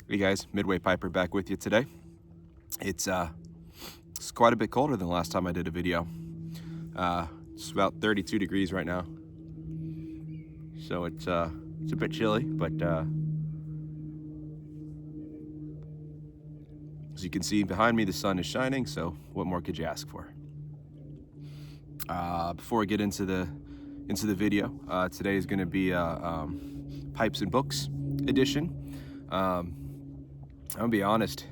Hey guys, Midway Piper back with you today. It's quite a bit colder than the last time I did a video. It's about 32 degrees right now, so it's a bit chilly. But as you can see behind me, the sun is shining. So what more could you ask for? Before we get into the video, today is going to be a pipes and books edition. I'm gonna be honest.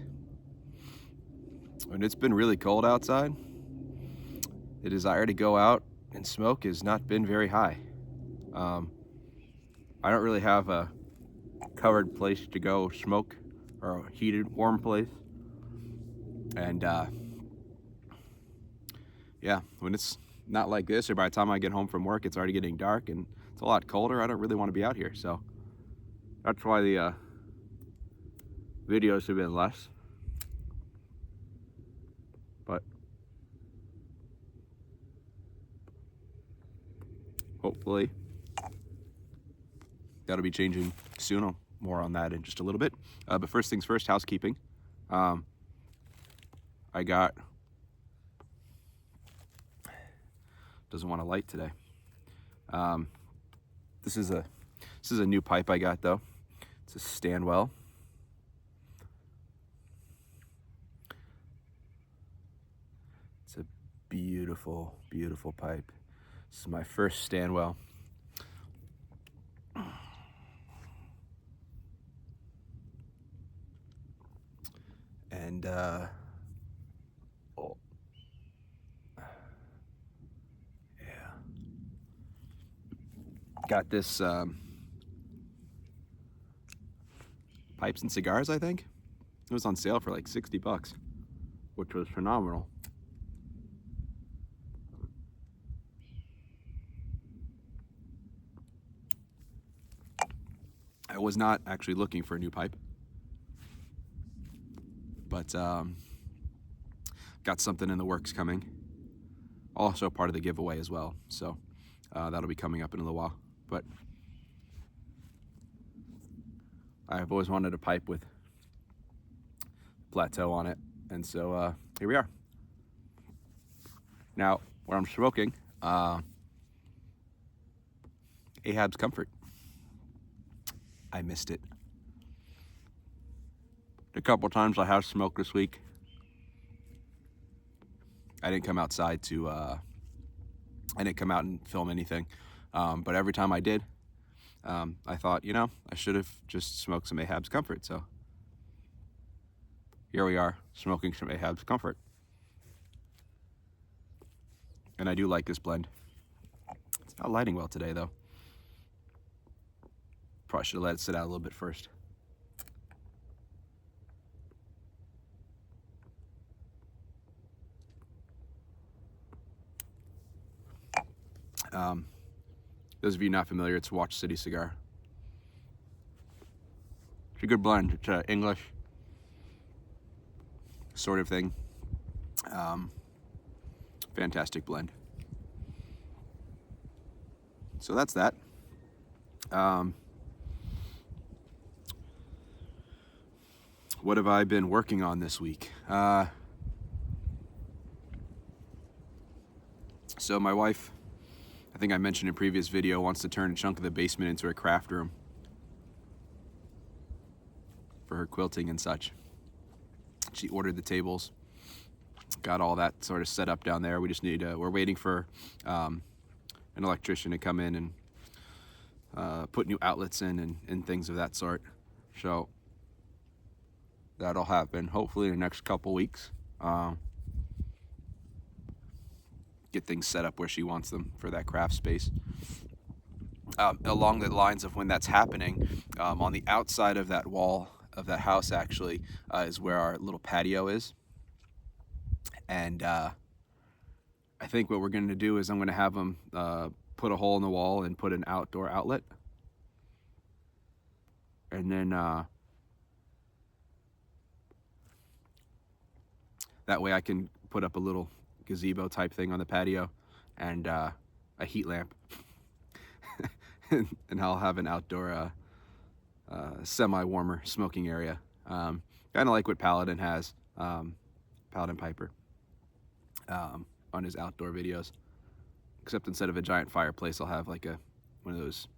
When it's been really cold outside, the desire to go out and smoke has not been very high. I don't really have a covered place to go smoke or a heated, warm place. And yeah, when it's not like this, or by the time I get home from work, it's already getting dark and it's a lot colder, I don't really want to be out here. So that's why the videos have been less. But hopefully that'll be changing soon. More on that in just a little bit. But first things first, housekeeping. I got, doesn't want to light today. This is a new pipe I got though. It's a Stanwell. It's a beautiful, beautiful pipe. This is my first Stanwell. And oh, yeah, got this Pipes and Cigars, I think. It was on sale for like 60 bucks, which was phenomenal. I was not actually looking for a new pipe, but got something in the works coming. Also part of the giveaway as well, so that'll be coming up in a little while. But I've always wanted a pipe with plateau on it, and so here we are. Now, where I'm smoking, Ahab's Comfort. I missed it. A couple times I have smoked this week. I didn't come outside to, I didn't come out and film anything. But every time I did, I thought, you know, I should have just smoked some Ahab's Comfort. So here we are, smoking some Ahab's Comfort. And I do like this blend. It's not lighting well today though. Probably should have let it sit out a little bit first. Those of you not familiar, it's Watch City Cigar. It's a good blend. It's English sort of thing. Fantastic blend. So that's that. What have I been working on this week? So my wife, I think I mentioned in a previous video, wants to turn a chunk of the basement into a craft room for her quilting and such. She ordered the tables, got all that sort of set up down there. We just need, we're waiting for an electrician to come in and put new outlets in and things of that sort. So that'll happen hopefully in the next couple weeks. Get things set up where she wants them for that craft space. Along the lines of when that's happening, on the outside of that wall of that house actually is where our little patio is. And I think what we're going to do is I'm going to have them put a hole in the wall and put an outdoor outlet. And then that way I can put up a little gazebo type thing on the patio and a heat lamp. And I'll have an outdoor semi-warmer smoking area Kind of like what Paladin has, Paladin Piper, on his outdoor videos. Except instead of a giant fireplace, I'll have like one of those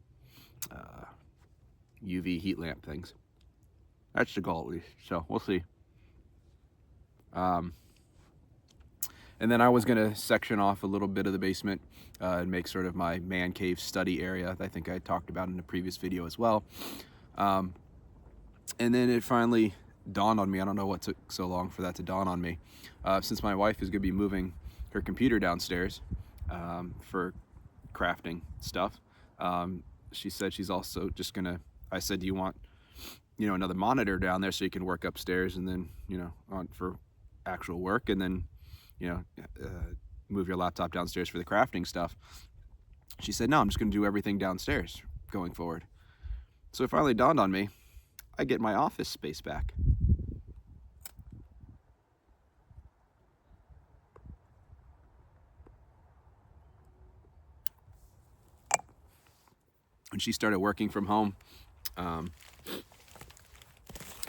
UV heat lamp things. That's the goal, at least. So we'll see. And then I was gonna section off a little bit of the basement and make sort of my man cave study area. I think I talked about in a previous video as well. And then it finally dawned on me. I don't know what took so long for that to dawn on me. Since my wife is gonna be moving her computer downstairs for crafting stuff, she said she's also just gonna, I said, do you want, another monitor down there so you can work upstairs and then, on for actual work, and then, move your laptop downstairs for the crafting stuff. She said, no, I'm just gonna do everything downstairs going forward. So it finally dawned on me, I get my office space back. When she started working from home,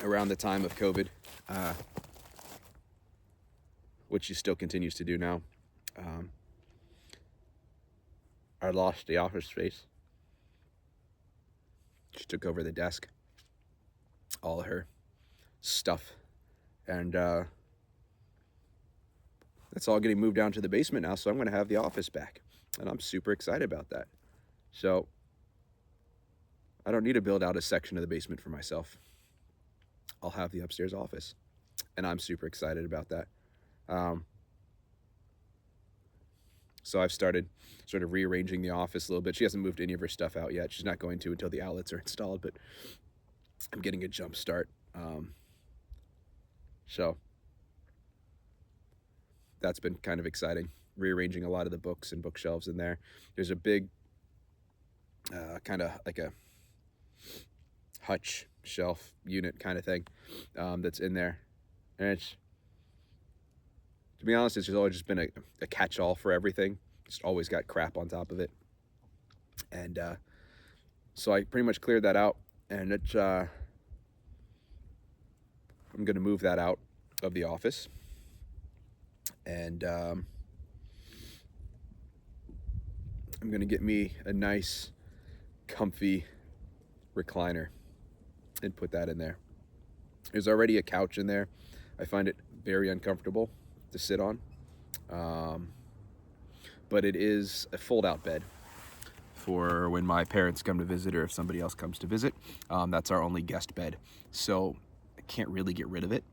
around the time of COVID, which she still continues to do now, I lost the office space. She took over the desk, all of her stuff, and that's all getting moved down to the basement now, so I'm going to have the office back, and I'm super excited about that. So I don't need to build out a section of the basement for myself. I'll have the upstairs office, and I'm super excited about that. So I've started sort of rearranging the office a little bit. She hasn't moved any of her stuff out yet. She's not going to until the outlets are installed, but I'm getting a jump start. So that's been kind of exciting, rearranging a lot of the books and bookshelves in there. There's a big kind of like a hutch shelf unit kind of thing that's in there, and it's, to be honest, it's just always just been a catch-all for everything. Just always got crap on top of it, and so I pretty much cleared that out, and it's I'm gonna move that out of the office, and I'm gonna get me a nice comfy recliner and put that in there. There's already a couch in there. I find it very uncomfortable to sit on, but it is a fold-out bed for when my parents come to visit or if somebody else comes to visit. That's our only guest bed, so I can't really get rid of it,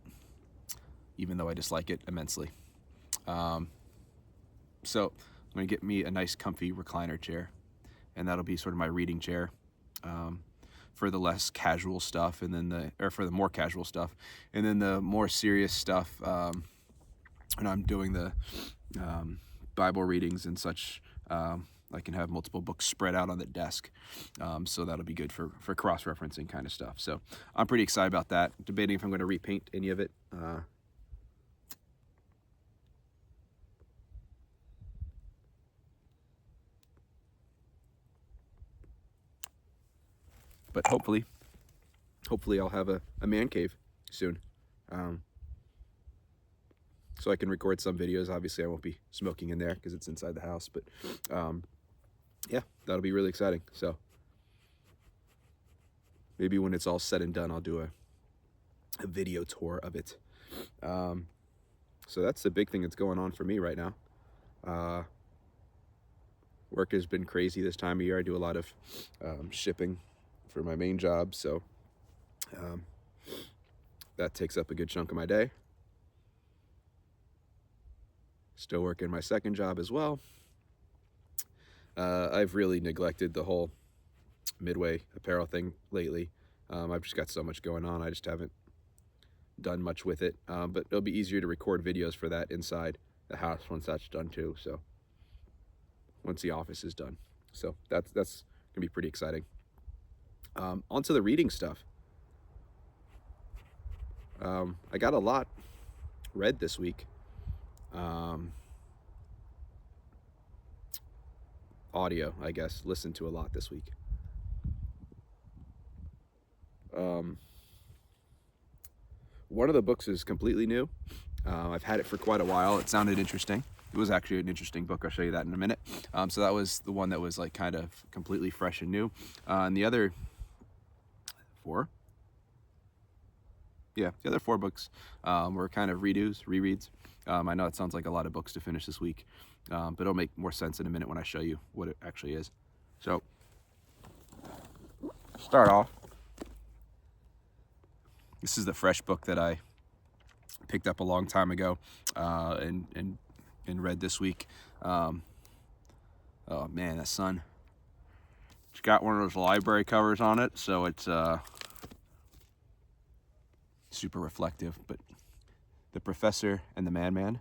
even though I dislike it immensely. So I'm gonna get me a nice comfy recliner chair, and that'll be sort of my reading chair for the less casual stuff, and then for the more casual stuff, and then the more serious stuff. When I'm doing the Bible readings and such, I can have multiple books spread out on the desk, so that'll be good for cross-referencing kind of stuff. So I'm pretty excited about that. Debating if I'm going to repaint any of it. But hopefully I'll have a man cave soon. So I can record some videos. Obviously I won't be smoking in there because it's inside the house, but yeah, that'll be really exciting. So maybe when it's all said and done, I'll do a video tour of it. So that's the big thing that's going on for me right now. Work has been crazy this time of year. I do a lot of shipping for my main job, so that takes up a good chunk of my day. Still working my second job as well. I've really neglected the whole Midway apparel thing lately. I've just got so much going on. I just haven't done much with it, but it'll be easier to record videos for that inside the house once that's done too. So once the office is done, so that's gonna be pretty exciting. Onto the reading stuff. I got a lot read this week. Audio, I guess, listened to a lot this week. One of the books is completely new. I've had it for quite a while. It sounded interesting. It was actually an interesting book. I'll show you that in a minute. So that was the one that was like kind of completely fresh and new. And the other four, yeah, the other four books were kind of rereads. I know it sounds like a lot of books to finish this week, but it'll make more sense in a minute when I show you what it actually is. So, start off. This is the fresh book that I picked up a long time ago and read this week. Oh man, that sun. It's got one of those library covers on it, so it's super reflective. But The Professor and the Madman,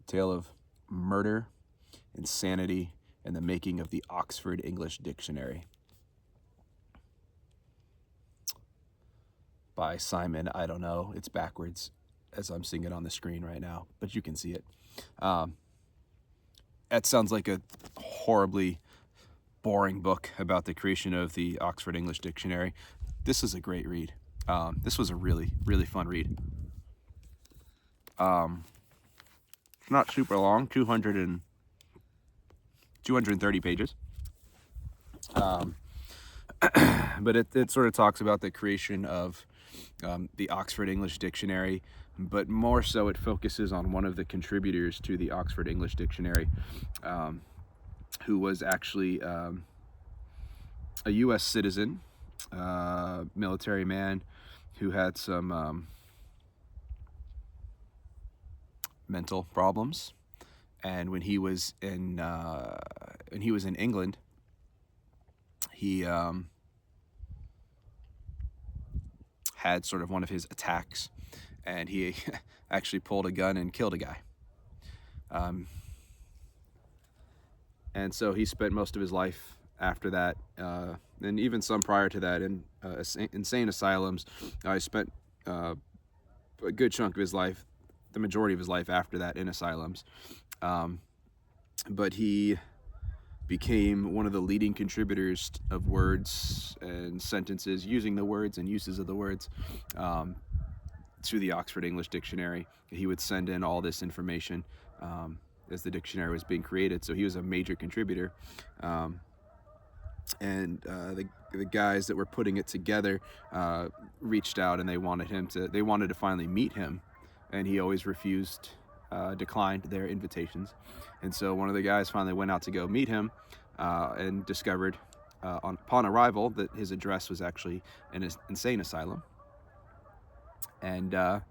tale of murder, insanity, and the making of the Oxford English Dictionary, by Simon, I don't know, it's backwards as I'm seeing it on the screen right now, but you can see it. That sounds like a horribly boring book about the creation of the Oxford English Dictionary. This is a great read. This was a really, really fun read. It's not super long, 230 pages. But it sort of talks about the creation of the Oxford English Dictionary, but more so it focuses on one of the contributors to the Oxford English Dictionary, who was actually a U.S. citizen, military man who had some mental problems, and when he was in England, he had sort of one of his attacks, and he actually pulled a gun and killed a guy. And so he spent most of his life after that, and even some prior to that, in insane asylums. He spent a good chunk of his life, the majority of his life after that, in asylums. But he became one of the leading contributors of words and sentences, using the words and uses of the words, to the Oxford English Dictionary. He would send in all this information as the dictionary was being created, so he was a major contributor. And the guys that were putting it together reached out, and they wanted to finally meet him, and he always declined their invitations. And so one of the guys finally went out to go meet him, and discovered upon arrival that his address was actually an insane asylum. And the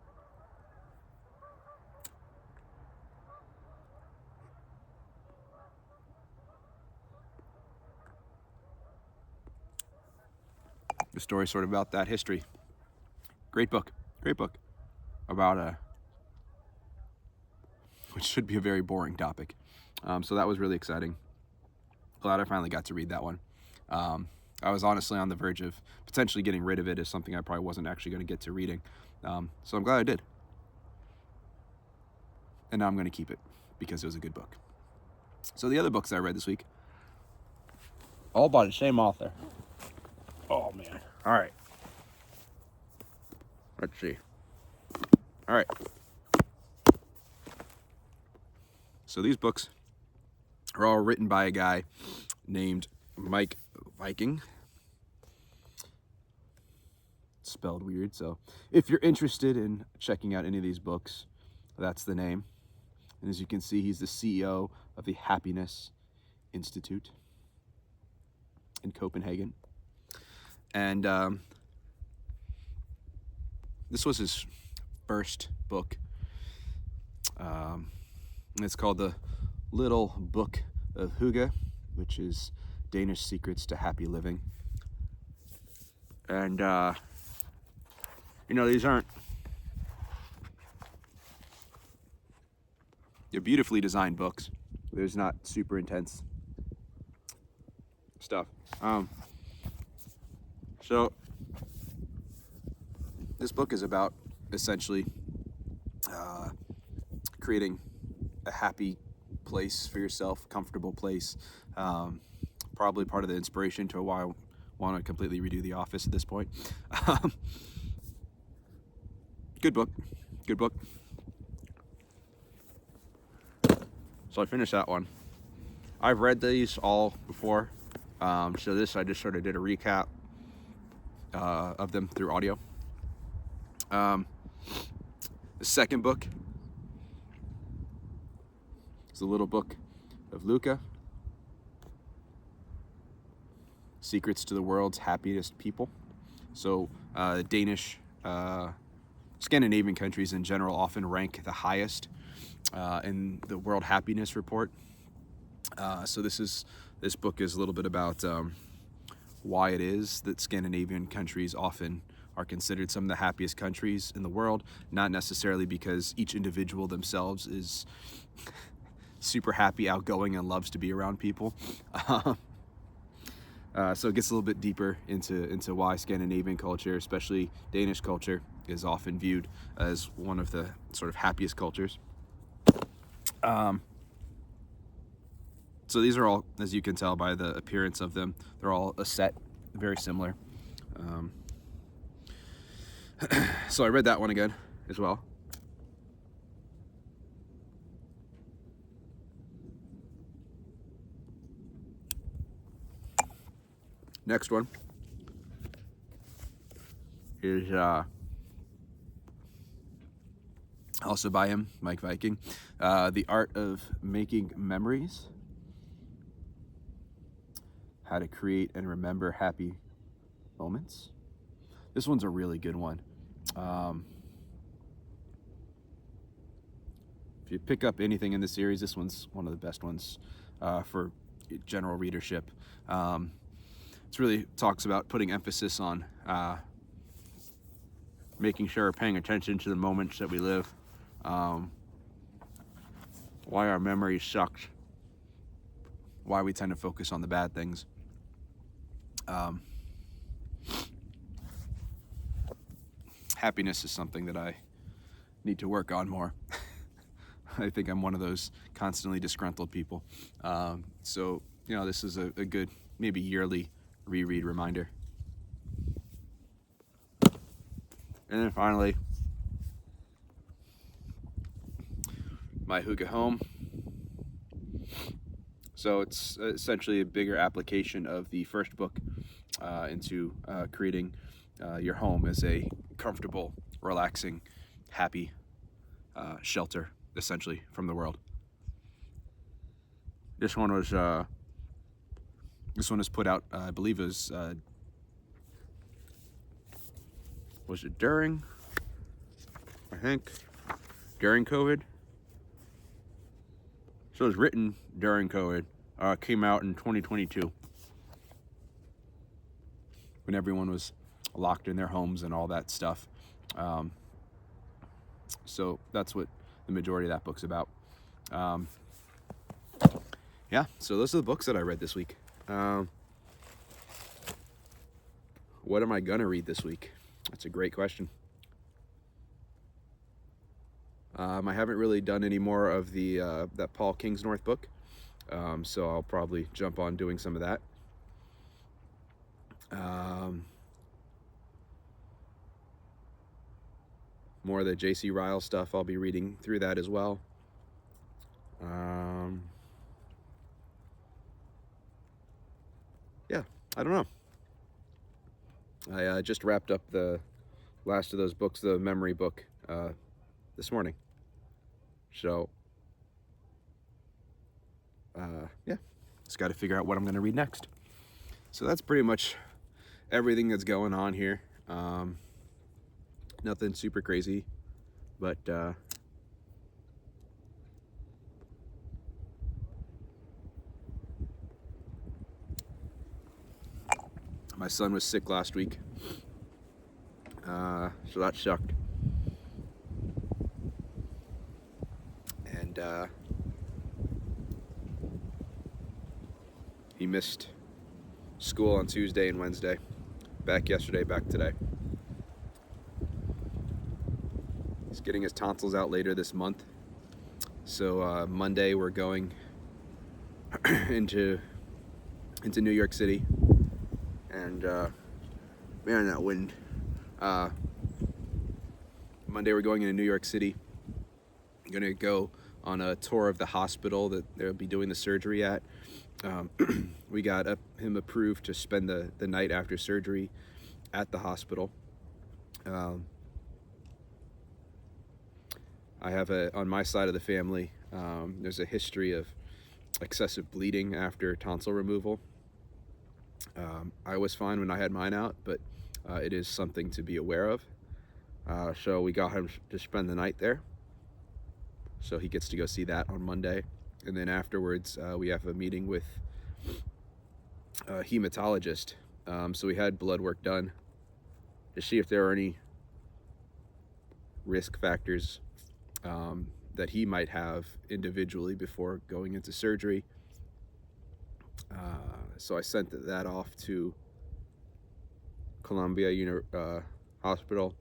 story sort of about that history. Great book about which should be a very boring topic. So that was really exciting. Glad I finally got to read that one. I was honestly on the verge of potentially getting rid of it as something I probably wasn't actually going to get to reading. So I'm glad I did. And now I'm going to keep it because it was a good book. So the other books I read this week, all by the same author. Oh, man. All right. Let's see. All right. So these books are all written by a guy named Mike Viking. It's spelled weird, so if you're interested in checking out any of these books, that's the name. And as you can see, he's the CEO of the Happiness Institute in Copenhagen. And this was his first book. It's called The Little Book of Hygge, which is Danish Secrets to Happy Living. And, these aren't... They're beautifully designed books. There's not super intense stuff. So this book is about essentially creating a happy place for yourself, comfortable place. Probably part of the inspiration to why I want to completely redo The Office at this point. Good book. Good book. So I finished that one. I've read these all before. So this, I just sort of did a recap of them through audio. The second book is the little book of Luca, Secrets to the World's Happiest People. So Danish, Scandinavian countries in general often rank the highest in the World Happiness Report. So this book is a little bit about why it is that Scandinavian countries often are considered some of the happiest countries in the world, not necessarily because each individual themselves is super happy, outgoing, and loves to be around people. So it gets a little bit deeper into why Scandinavian culture, especially Danish culture, is often viewed as one of the sort of happiest cultures. So these are all, as you can tell by the appearance of them, they're all a set, very similar. So I read that one again as well. Next one is also by him, Mike Viking, The Art of Making Memories, How to Create and Remember Happy Moments. This one's a really good one. If you pick up anything in the series, this one's one of the best ones for general readership. It really talks about putting emphasis on making sure we're paying attention to the moments that we live, why our memory sucks, why we tend to focus on the bad things. Happiness is something that I need to work on more. I think I'm one of those constantly disgruntled people. So, this is a good, maybe yearly reread reminder. And then finally, My Hygge Home. So it's essentially a bigger application of the first book into creating your home as a comfortable, relaxing, happy shelter, essentially, from the world. This one was put out, I believe it was it during? I think during COVID. So it was written during COVID. Came out in 2022 when everyone was locked in their homes and all that stuff. So that's what the majority of that book's about. Yeah, so those are the books that I read this week. What am I gonna read this week? That's a great question. I haven't really done any more of the that Paul Kingsnorth book, so I'll probably jump on doing some of that. More of the J.C. Ryle stuff, I'll be reading through that as well. Yeah, I don't know. I just wrapped up the last of those books, the memory book, this morning. So, yeah, just got to figure out what I'm going to read next. So that's pretty much everything that's going on here. Nothing super crazy, but my son was sick last week, so that sucked. And he missed school on Tuesday and Wednesday. Back yesterday, back today. He's getting his tonsils out later this month. So Monday we're going into New York City. And man, that wind. Monday we're going into New York City. I'm gonna go on a tour of the hospital that they'll be doing the surgery at. We got him approved to spend the night after surgery at the hospital. I have on my side of the family, there's a history of excessive bleeding after tonsil removal. I was fine when I had mine out, but it is something to be aware of. So we got him to spend the night there. So he gets to go see that on Monday. And then afterwards, we have a meeting with a hematologist. So we had blood work done to see if there are any risk factors that he might have individually before going into surgery. So I sent that off to Columbia Hospital,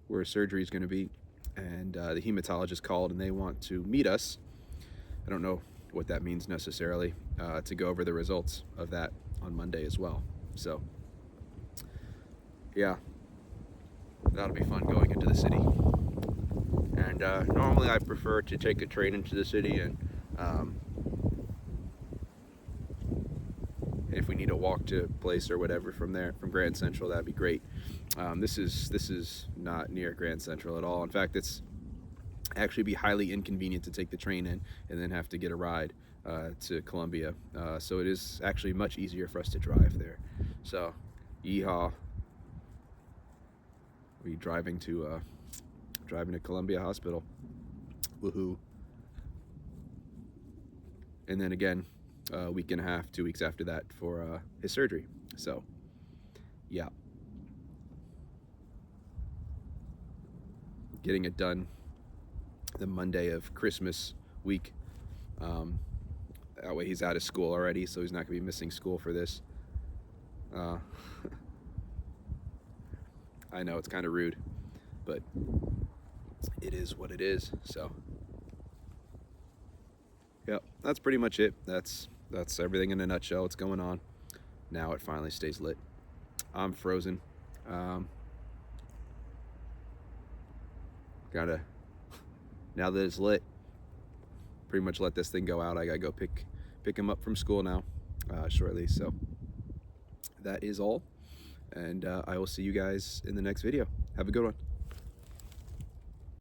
where surgery is going to be, and the hematologist called and they want to meet us. I don't know what that means necessarily, to go over the results of that on Monday as well. So yeah, that'll be fun going into the city. And normally I prefer to take a train into the city, and if we need to walk to a place or whatever from there, from Grand Central, that'd be great. This is not near Grand Central at all. In fact, it's actually be highly inconvenient to take the train in and then have to get a ride to Columbia. So it is actually much easier for us to drive there. So, yeehaw! We're driving to Columbia Hospital. Woohoo! And then again, a week and a half, 2 weeks after that for his surgery. So, yeah. Getting it done the Monday of Christmas week. That way he's out of school already, so he's not going to be missing school for this. I know it's kind of rude, but it is what it is. So, yeah, that's pretty much it. That's everything in a nutshell. What's going on. Now it finally stays lit. I'm frozen. Gotta, now that it's lit, pretty much let this thing go out. I gotta go pick him up from school now, shortly. So that is all, and I will see you guys in the next video. Have a good one.